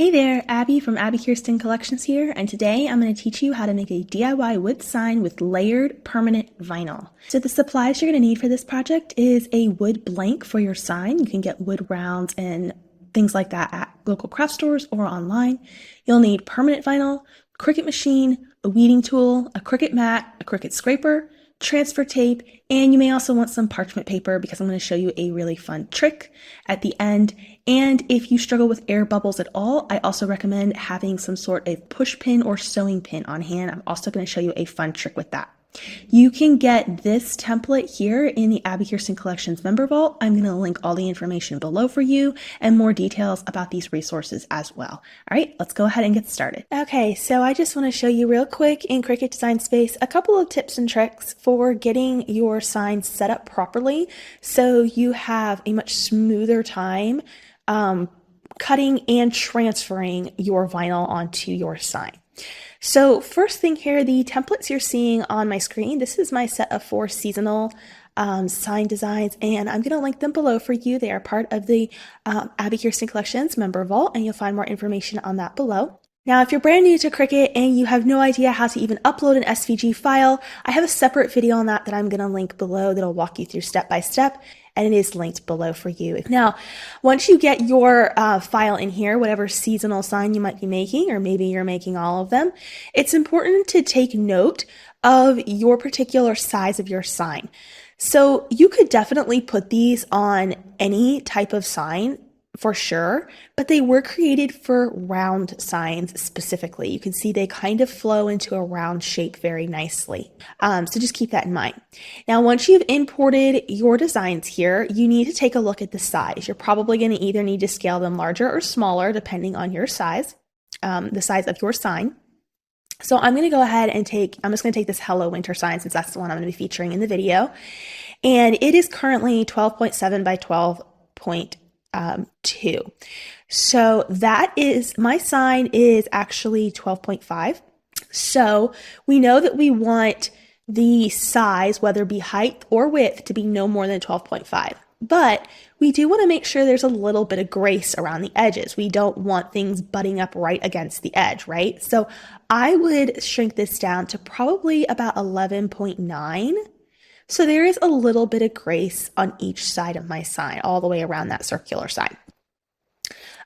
Hey there, Abby from Abbi Kirsten Collections here, and today I'm going to teach you how to make a DIY wood sign with layered permanent vinyl. So the supplies you're going to need for this project is a wood blank for your sign. You can get wood rounds and things like that at local craft stores or online. You'll need permanent vinyl, Cricut machine, a weeding tool, a Cricut mat, a Cricut scraper, transfer tape, and you may also want some parchment paper because I'm going to show you a really fun trick at the end. And if you struggle with air bubbles at all, I also recommend having some sort of push pin or sewing pin on hand. I'm also going to show you a fun trick with that. You can get this template here in the Abbi Kirsten Collections member vault. I'm going to link all the information below for you and more details about these resources as well. All right, let's go ahead and get started. Okay, so I just want to show you real quick in Cricut Design Space a couple of tips and tricks for getting your sign set up properly so you have a much smoother time cutting and transferring your vinyl onto your sign. So first thing here, the templates you're seeing on my screen, this is my set of 4 seasonal sign designs, and I'm going to link them below for you. They are part of the Abbi Kirsten Collections member vault, and you'll find more information on that below. Now, if you're brand new to Cricut and you have no idea how to even upload an SVG file, I have a separate video on that I'm going to link below that'll walk you through step by step, and it is linked below for you. Now, once you get your file in here, whatever seasonal sign you might be making, or maybe you're making all of them, it's important to take note of your particular size of your sign. So you could definitely put these on any type of sign for sure, but they were created for round signs specifically. You can see they kind of flow into a round shape very nicely. So just keep that in mind. Now, once you've imported your designs here, you need to take a look at the size. You're probably going to either need to scale them larger or smaller depending on your size, the size of your sign. So I'm going to go ahead and I'm just going to take this Hello Winter sign since that's the one I'm going to be featuring in the video. And it is currently 12.7 by 12.2. So that is, my sign is actually 12.5. So we know that we want the size, whether it be height or width, to be no more than 12.5. But we do want to make sure there's a little bit of grace around the edges. We don't want things butting up right against the edge, right? So I would shrink this down to probably about 11.9. So there is a little bit of grace on each side of my sign, all the way around that circular sign.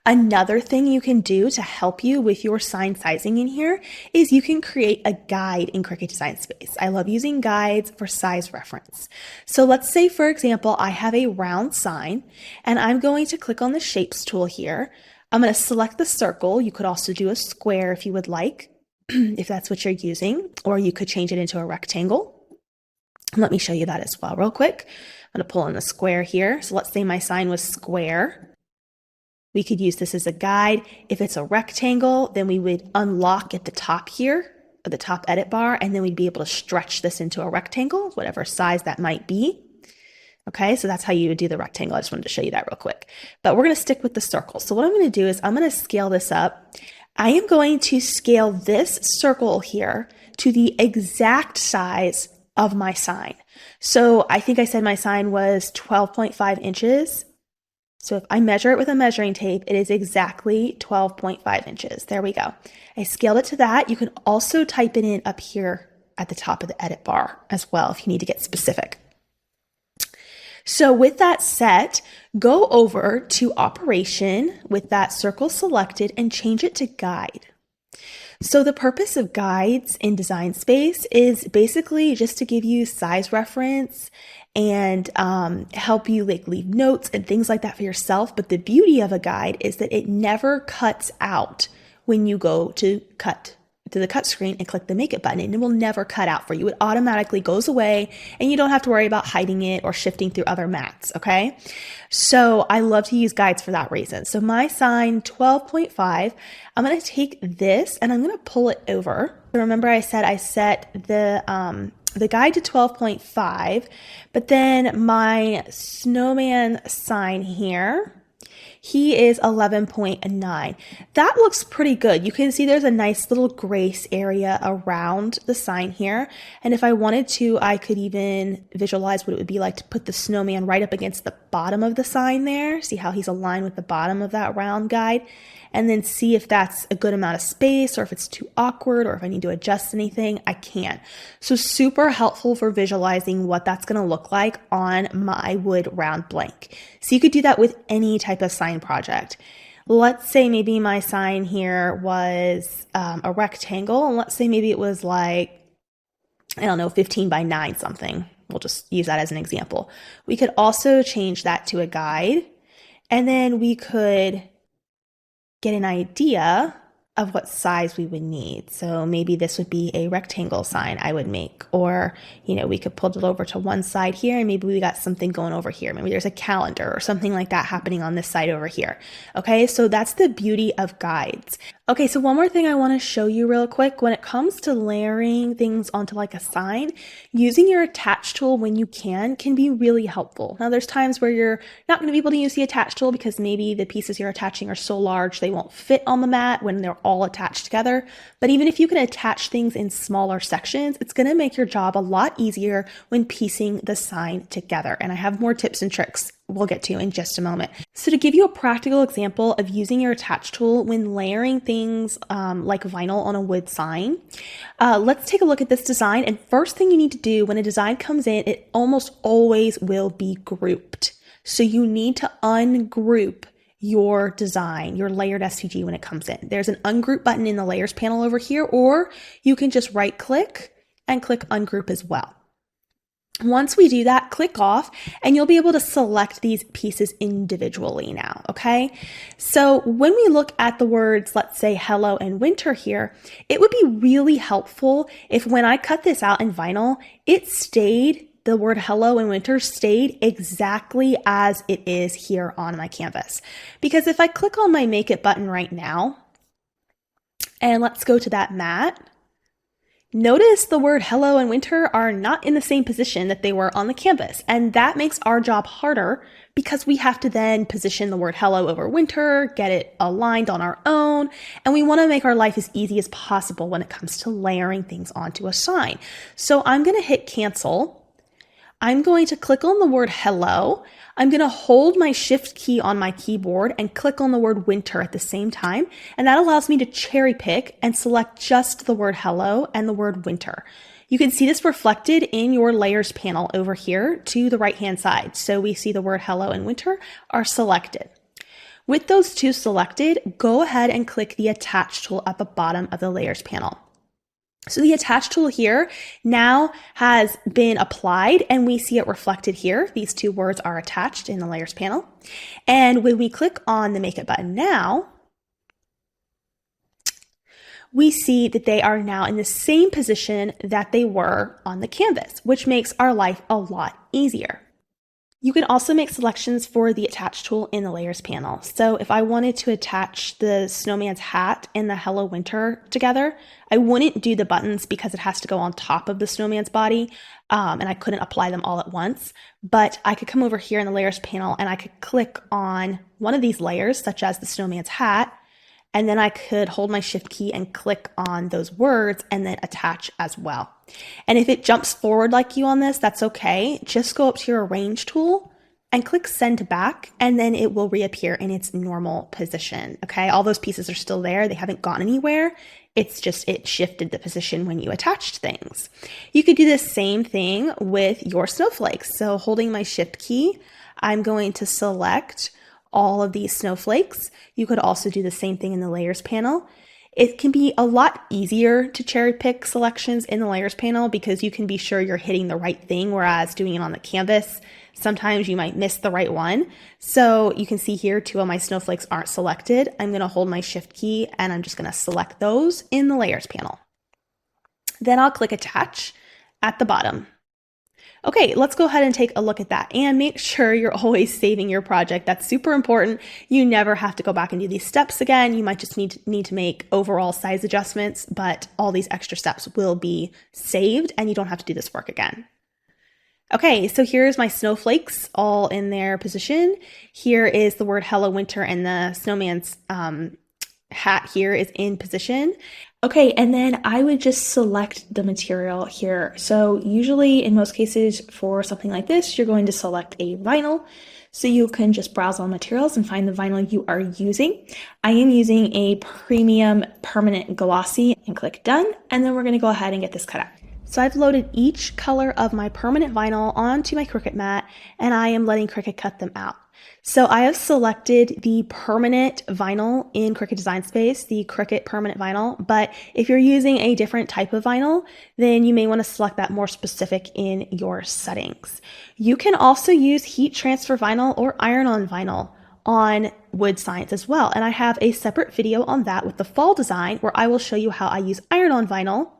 Another thing you can do to help you with your sign sizing in here is you can create a guide in Cricut Design Space. I love using guides for size reference. So let's say, for example, I have a round sign and I'm going to click on the Shapes tool here. I'm going to select the circle. You could also do a square if you would like, if that's what you're using, or you could change it into a rectangle. Let me show you that as well real quick. I'm going to pull in the square here. So let's say my sign was square. We could use this as a guide. If it's a rectangle, then we would unlock at the top here, at the top edit bar, and then we'd be able to stretch this into a rectangle, whatever size that might be. Okay, so that's how you would do the rectangle. I just wanted to show you that real quick. But we're going to stick with the circle. So what I'm going to do is I'm going to scale this up. I am going to scale this circle here to the exact size of my sign. So I think I said my sign was 12.5 inches. So if I measure it with a measuring tape, it is exactly 12.5 inches. There we go. I scaled it to that. You can also type it in up here at the top of the edit bar as well if you need to get specific. So with that set, go over to Operation with that circle selected and change it to Guide. So the purpose of guides in Design Space is basically just to give you size reference and help you leave notes and things like that for yourself. But the beauty of a guide is that it never cuts out when you go to the cut screen and click the Make It button, and it will never cut out for you. It automatically goes away and you don't have to worry about hiding it or shifting through other mats, okay? So I love to use guides for that reason. So my sign 12.5, I'm going to take this and I'm going to pull it over. So remember I said I set the guide to 12.5, but then my snowman sign here, He is 11.9. That looks pretty good. You can see there's a nice little grace area around the sign here. And if I wanted to, I could even visualize what it would be like to put the snowman right up against the bottom of the sign there. See how he's aligned with the bottom of that round guide? And then see if that's a good amount of space or if it's too awkward or if I need to adjust anything, I can. So super helpful for visualizing what that's going to look like on my wood round blank. So you could do that with any type of sign project. Let's say maybe my sign here was a rectangle, and let's say maybe it was like, I don't know, 15 by 9 something. We'll just use that as an example. We could also change that to a guide, and then we could get an idea of what size we would need. So maybe this would be a rectangle sign I would make, or, we could pull it over to one side here and maybe we got something going over here. Maybe there's a calendar or something like that happening on this side over here. Okay, so that's the beauty of guides. Okay, so one more thing I want to show you real quick. When it comes to layering things onto like a sign, using your attach tool when you can be really helpful. Now there's times where you're not going to be able to use the attach tool because maybe the pieces you're attaching are so large they won't fit on the mat when they're all attached together. But even if you can attach things in smaller sections, it's going to make your job a lot easier when piecing the sign together. And I have more tips and tricks we'll get to in just a moment. So to give you a practical example of using your attach tool when layering things like vinyl on a wood sign, let's take a look at this design. And first thing you need to do when a design comes in, it almost always will be grouped. So you need to ungroup your design, your layered SVG when it comes in. There's an ungroup button in the layers panel over here, or you can just right click and click ungroup as well. Once we do that, click off and you'll be able to select these pieces individually now, okay? So when we look at the words, let's say hello and winter here, it would be really helpful if when I cut this out in vinyl, the word hello and winter stayed exactly as it is here on my canvas. Because if I click on my make it button right now, and let's go to that mat, notice the word hello and winter are not in the same position that they were on the canvas. And that makes our job harder because we have to then position the word hello over winter, get it aligned on our own. And we want to make our life as easy as possible when it comes to layering things onto a sign. So I'm going to hit cancel. I'm going to click on the word hello. I'm going to hold my shift key on my keyboard and click on the word winter at the same time. And that allows me to cherry pick and select just the word hello and the word winter. You can see this reflected in your layers panel over here to the right-hand side. So we see the word hello and winter are selected. With those two selected, go ahead and click the attach tool at the bottom of the layers panel. So the attach tool here now has been applied and we see it reflected here. These two words are attached in the layers panel. And when we click on the make it button now, we see that they are now in the same position that they were on the canvas, which makes our life a lot easier. You can also make selections for the attach tool in the layers panel. So if I wanted to attach the snowman's hat and the hello winter together, I wouldn't do the buttons because it has to go on top of the snowman's body and I couldn't apply them all at once. But I could come over here in the layers panel and I could click on one of these layers, such as the snowman's hat, and then I could hold my shift key and click on those words and then attach as well. And if it jumps forward like you on this, that's okay. Just go up to your arrange tool and click send back, and then it will reappear in its normal position. Okay, all those pieces are still there. They haven't gone anywhere. It's just it shifted the position when you attached things. You could do the same thing with your snowflakes. So holding my shift key, I'm going to select all of these snowflakes. You could also do the same thing in the layers panel. It can be a lot easier to cherry pick selections in the layers panel because you can be sure you're hitting the right thing, whereas doing it on the canvas, sometimes you might miss the right one. So you can see here, two of my snowflakes aren't selected. I'm going to hold my shift key and I'm just going to select those in the layers panel. Then I'll click attach at the bottom. Okay, let's go ahead and take a look at that and make sure you're always saving your project. That's super important. You never have to go back and do these steps again. You might just need to make overall size adjustments, but all these extra steps will be saved and you don't have to do this work again. Okay, so here's my snowflakes all in their position. Here is the word Hello Winter, and the snowman's hat here is in position. Okay, and then I would just select the material here. So usually in most cases for something like this, you're going to select a vinyl. So you can just browse all materials and find the vinyl you are using. I am using a premium permanent glossy, and click done. And then we're gonna go ahead and get this cut out. So I've loaded each color of my permanent vinyl onto my Cricut mat, and I am letting Cricut cut them out. So I have selected the permanent vinyl in Cricut Design Space, the Cricut permanent vinyl, but if you're using a different type of vinyl, then you may want to select that more specific in your settings. You can also use heat transfer vinyl or iron-on vinyl on wood signs as well, and I have a separate video on that with the fall design where I will show you how I use iron-on vinyl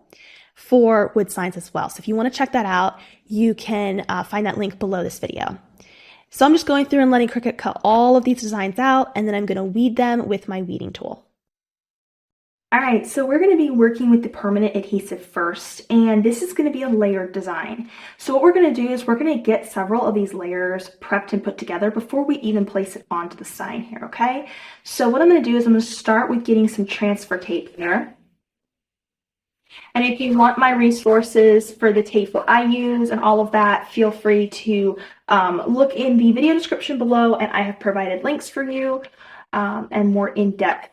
for wood signs as well. So if you want to check that out, you can find that link below this video. So I'm just going through and letting Cricut cut all of these designs out, and then I'm going to weed them with my weeding tool. All right, so we're going to be working with the permanent adhesive first, and this is going to be a layered design. So what we're going to do is we're going to get several of these layers prepped and put together before we even place it onto the sign here, okay? So what I'm going to do is I'm going to start with getting some transfer tape here. And if you want my resources for the tape that I use and all of that, feel free to look in the video description below, and I have provided links for you and more in-depth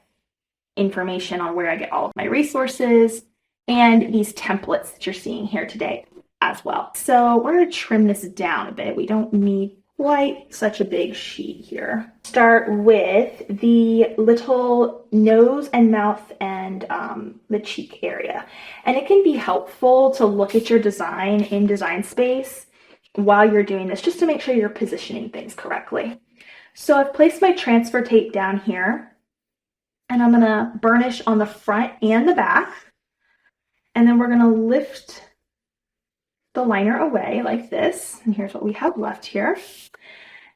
information on where I get all of my resources and these templates that you're seeing here today as well. So we're going to trim this down a bit. We don't need quite such a big sheet here. Start with the little nose and mouth and the cheek area. And it can be helpful to look at your design in Design Space while you're doing this, just to make sure you're positioning things correctly. So I've placed my transfer tape down here, and I'm gonna burnish on the front and the back. And then we're gonna lift the liner away like this. And here's what we have left here.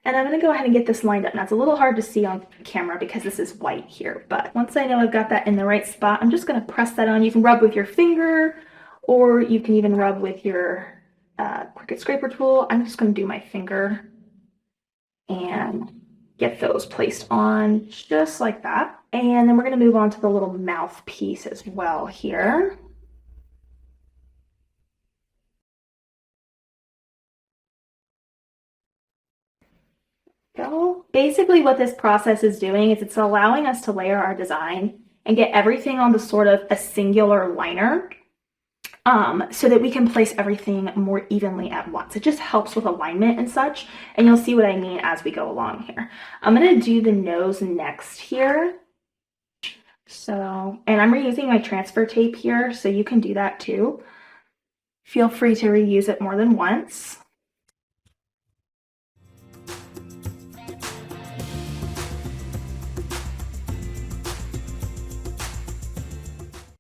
And I'm going to go ahead and get this lined up. Now it's a little hard to see on camera because this is white here, but once I know I've got that in the right spot, I'm just going to press that on. You can rub with your finger, or you can even rub with your Cricut scraper tool. I'm just going to do my finger and get those placed on just like that. And then we're going to move on to the little mouth piece as well here. So basically what this process is doing is it's allowing us to layer our design and get everything on the sort of a singular liner so that we can place everything more evenly at once. It just helps with alignment and such, and you'll see what I mean as we go along here. I'm going to do the nose next here. So, and I'm reusing my transfer tape here, so you can do that too. Feel free to reuse it more than once.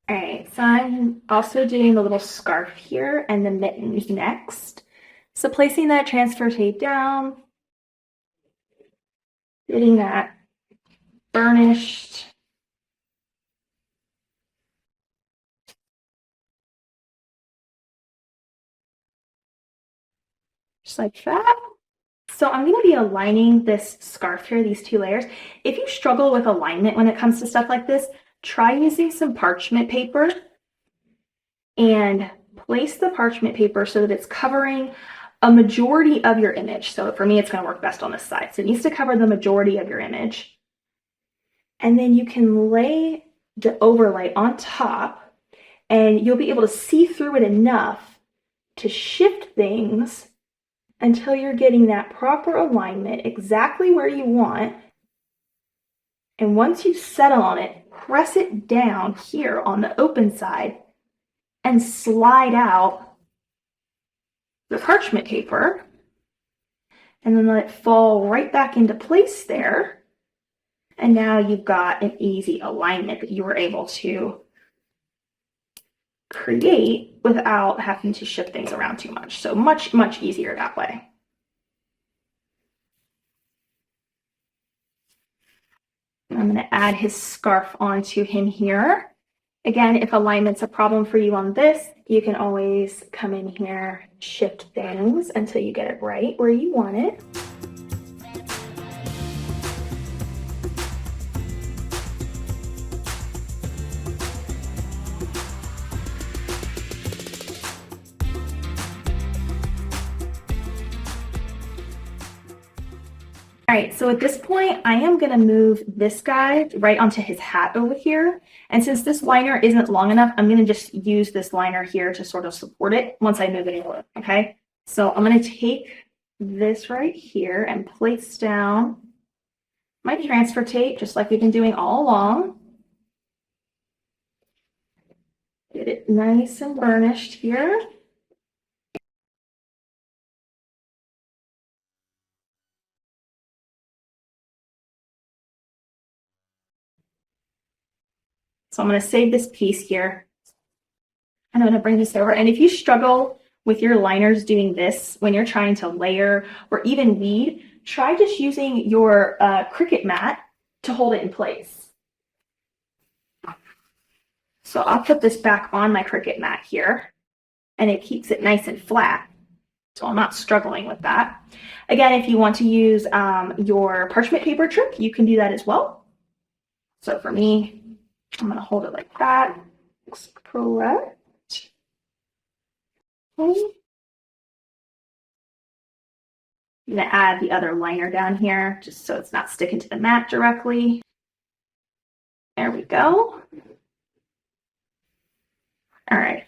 All right, so I'm also doing the little scarf here and the mittens next. So placing that transfer tape down, getting that burnished. Just like that. So I'm going to be aligning this scarf here, these two layers. If you struggle with alignment when it comes to stuff like this, try using some parchment paper and place the parchment paper so that it's covering a majority of your image. So for me, it's going to work best on this side. So it needs to cover the majority of your image. And then you can lay the overlay on top, and you'll be able to see through it enough to shift things until you're getting that proper alignment exactly where you want. And once you settle on it, press it down here on the open side and slide out the parchment paper, and then let it fall right back into place there. And now you've got an easy alignment that you were able to create without having to shift things around too much. So much, much easier that way. I'm going to add his scarf onto him here. Again, if alignment's a problem for you on this, you can always come in here, shift things until you get it right where you want it. All right, so at this point, I am gonna move this guy right onto his hat over here. And since this liner isn't long enough, I'm gonna just use this liner here to sort of support it once I move it over, okay? So I'm gonna take this right here and place down my transfer tape, just like we've been doing all along. Get it nice and burnished here. So I'm going to save this piece here. And I'm going to bring this over. And if you struggle with your liners doing this when you're trying to layer or even weed, try just using your Cricut mat to hold it in place. So I'll put this back on my Cricut mat here, and it keeps it nice and flat. So I'm not struggling with that. Again, if you want to use your parchment paper trick, you can do that as well. So for me, I'm going to hold it like that. Looks correct. Okay. I'm going to add the other liner down here just so it's not sticking to the mat directly. There we go. All right.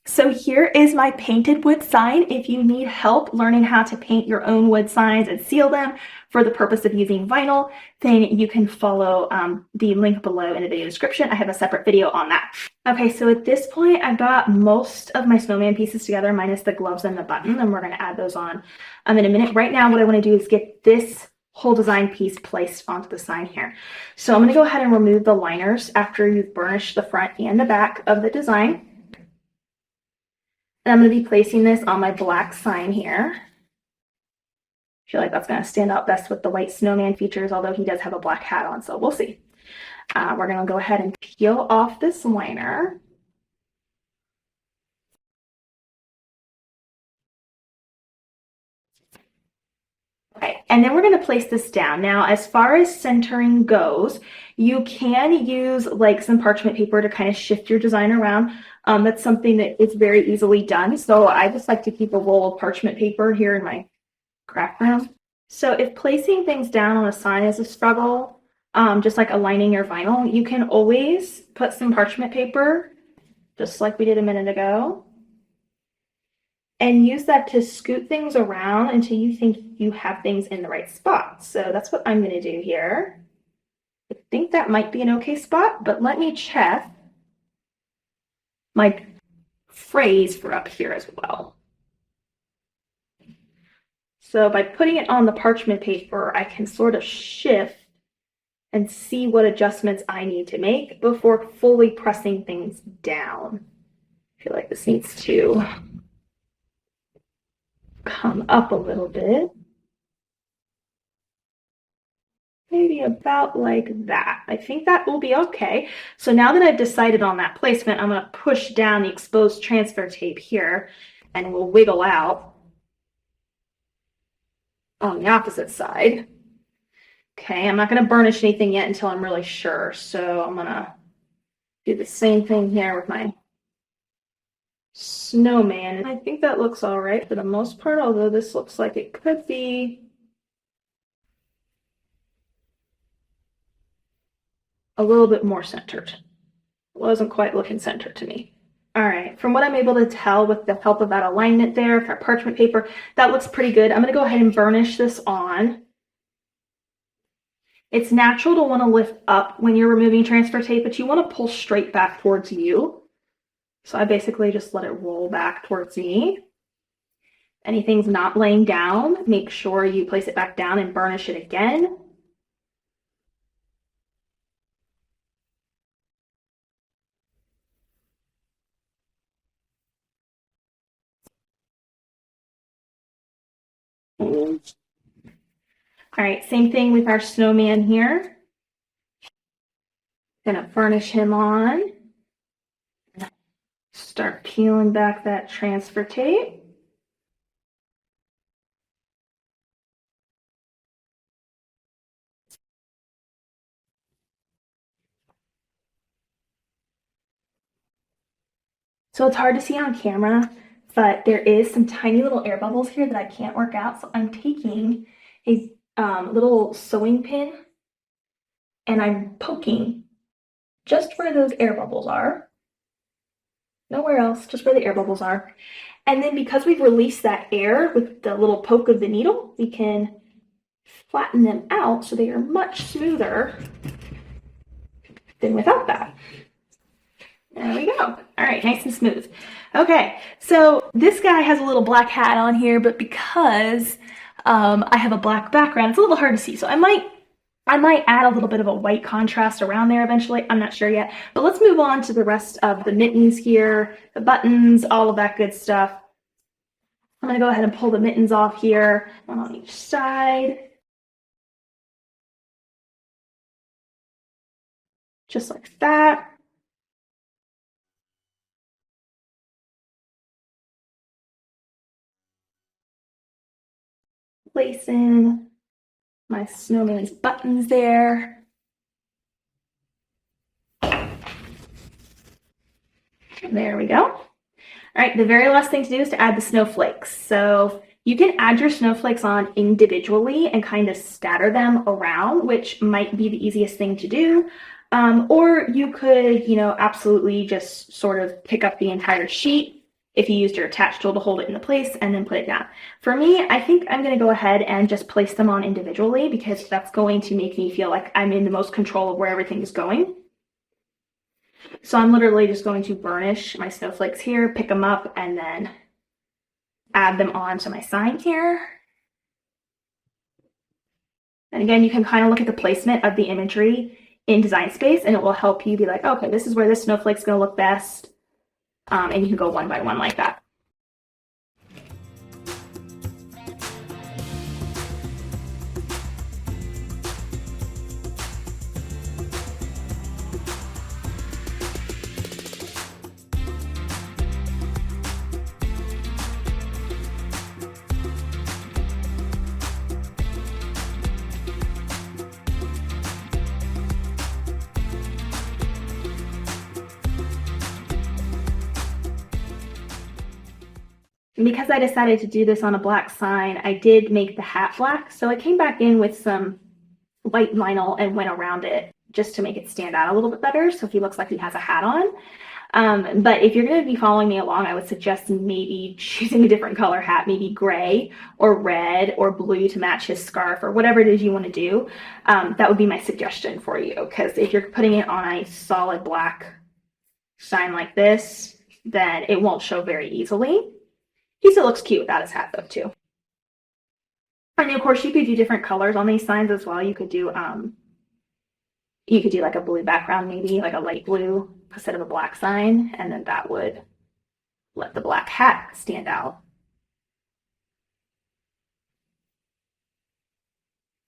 So here is my painted wood sign. If you need help learning how to paint your own wood signs and seal them for the purpose of using vinyl, then you can follow the link below in the video description. I have a separate video on that. Okay, so at this point, I've got most of my snowman pieces together, minus the gloves and the button, and we're gonna add those on in a minute. Right now, what I wanna do is get this whole design piece placed onto the sign here. So I'm gonna go ahead and remove the liners after you've burnished the front and the back of the design. And I'm going to be placing this on my black sign here. I feel like that's going to stand out best with the white snowman features, although he does have a black hat on, so we'll see. We're going to go ahead and peel off this liner. Okay, and then we're going to place this down. Now, as far as centering goes, you can use like some parchment paper to kind of shift your design around. That's something that is very easily done. So I just like to keep a roll of parchment paper here in my craft room. So if placing things down on a sign is a struggle, just like aligning your vinyl, you can always put some parchment paper, just like we did a minute ago, and use that to scoot things around until you think you have things in the right spot. So that's what I'm going to do here. I think that might be an okay spot, but let me check my phrase for up here as well. So by putting it on the parchment paper, I can sort of shift and see what adjustments I need to make before fully pressing things down. I feel like this needs to come up a little bit. Maybe about like that. I think that will be okay. So now that I've decided on that placement, I'm going to push down the exposed transfer tape here and we'll wiggle out on the opposite side. Okay, I'm not going to burnish anything yet until I'm really sure. So I'm going to do the same thing here with my snowman. I think that looks all right for the most part, although this looks like it could be a little bit more centered. It wasn't quite looking centered to me. All right, from what I'm able to tell with the help of that alignment there, with our parchment paper, that looks pretty good. I'm going to go ahead and burnish this on. It's natural to want to lift up when you're removing transfer tape, but you want to pull straight back towards you. So I basically just let it roll back towards me. Anything's not laying down, make sure you place it back down and burnish it again. All right, same thing with our snowman here. Gonna furnish him on. Start peeling back that transfer tape. So it's hard to see on camera, but there is some tiny little air bubbles here that I can't work out. So I'm taking a little sewing pin and I'm poking just where those air bubbles are. Nowhere else, just where the air bubbles are. And then because we've released that air with the little poke of the needle, we can flatten them out so they are much smoother than without that. There we go. All right, nice and smooth. Okay, so this guy has a little black hat on here, but because I have a black background, it's a little hard to see. So I might add a little bit of a white contrast around there eventually. I'm not sure yet. But let's move on to the rest of the mittens here, the buttons, all of that good stuff. I'm going to go ahead and pull the mittens off here, one on each side. Just like that. Place in my snowman's buttons there. There we go. All right, the very last thing to do is to add the snowflakes. So you can add your snowflakes on individually and kind of scatter them around, which might be the easiest thing to do. Or you could, absolutely just sort of pick up the entire sheet if you used your attach tool to hold it into place and then put it down. For me, I think I'm going to go ahead and just place them on individually because that's going to make me feel like I'm in the most control of where everything is going. So I'm literally just going to burnish my snowflakes here, pick them up, and then add them onto my sign here. And again, you can kind of look at the placement of the imagery in Design Space, and it will help you be like, okay, this is where this snowflake's going to look best. And you can go one by one like that. And because I decided to do this on a black sign, I did make the hat black. So I came back in with some white vinyl and went around it just to make it stand out a little bit better. So he looks like he has a hat on. But if you're going to be following me along, I would suggest maybe choosing a different color hat, maybe gray or red or blue to match his scarf or whatever it is you want to do. That would be my suggestion for you, because if you're putting it on a solid black sign like this, then it won't show very easily. He still looks cute without his hat though too. And of course you could do different colors on these signs as well. You could do like a blue background, maybe like a light blue instead of a black sign, and then that would let the black hat stand out.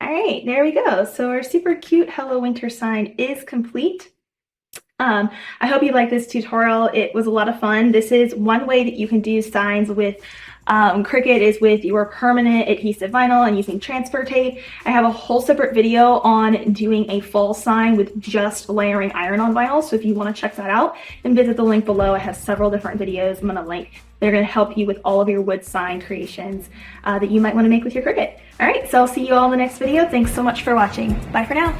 All right, there we go. So our super cute Hello Winter sign is complete. I hope you liked this tutorial. It was a lot of fun. This is one way that you can do signs with Cricut, is with your permanent adhesive vinyl and using transfer tape. I have a whole separate video on doing a full sign with just layering iron-on vinyl. So if you want to check that out, then visit the link below. I have several different videos I'm going to link. They're going to help you with all of your wood sign creations that you might want to make with your Cricut. All right, so I'll see you all in the next video. Thanks so much for watching. Bye for now.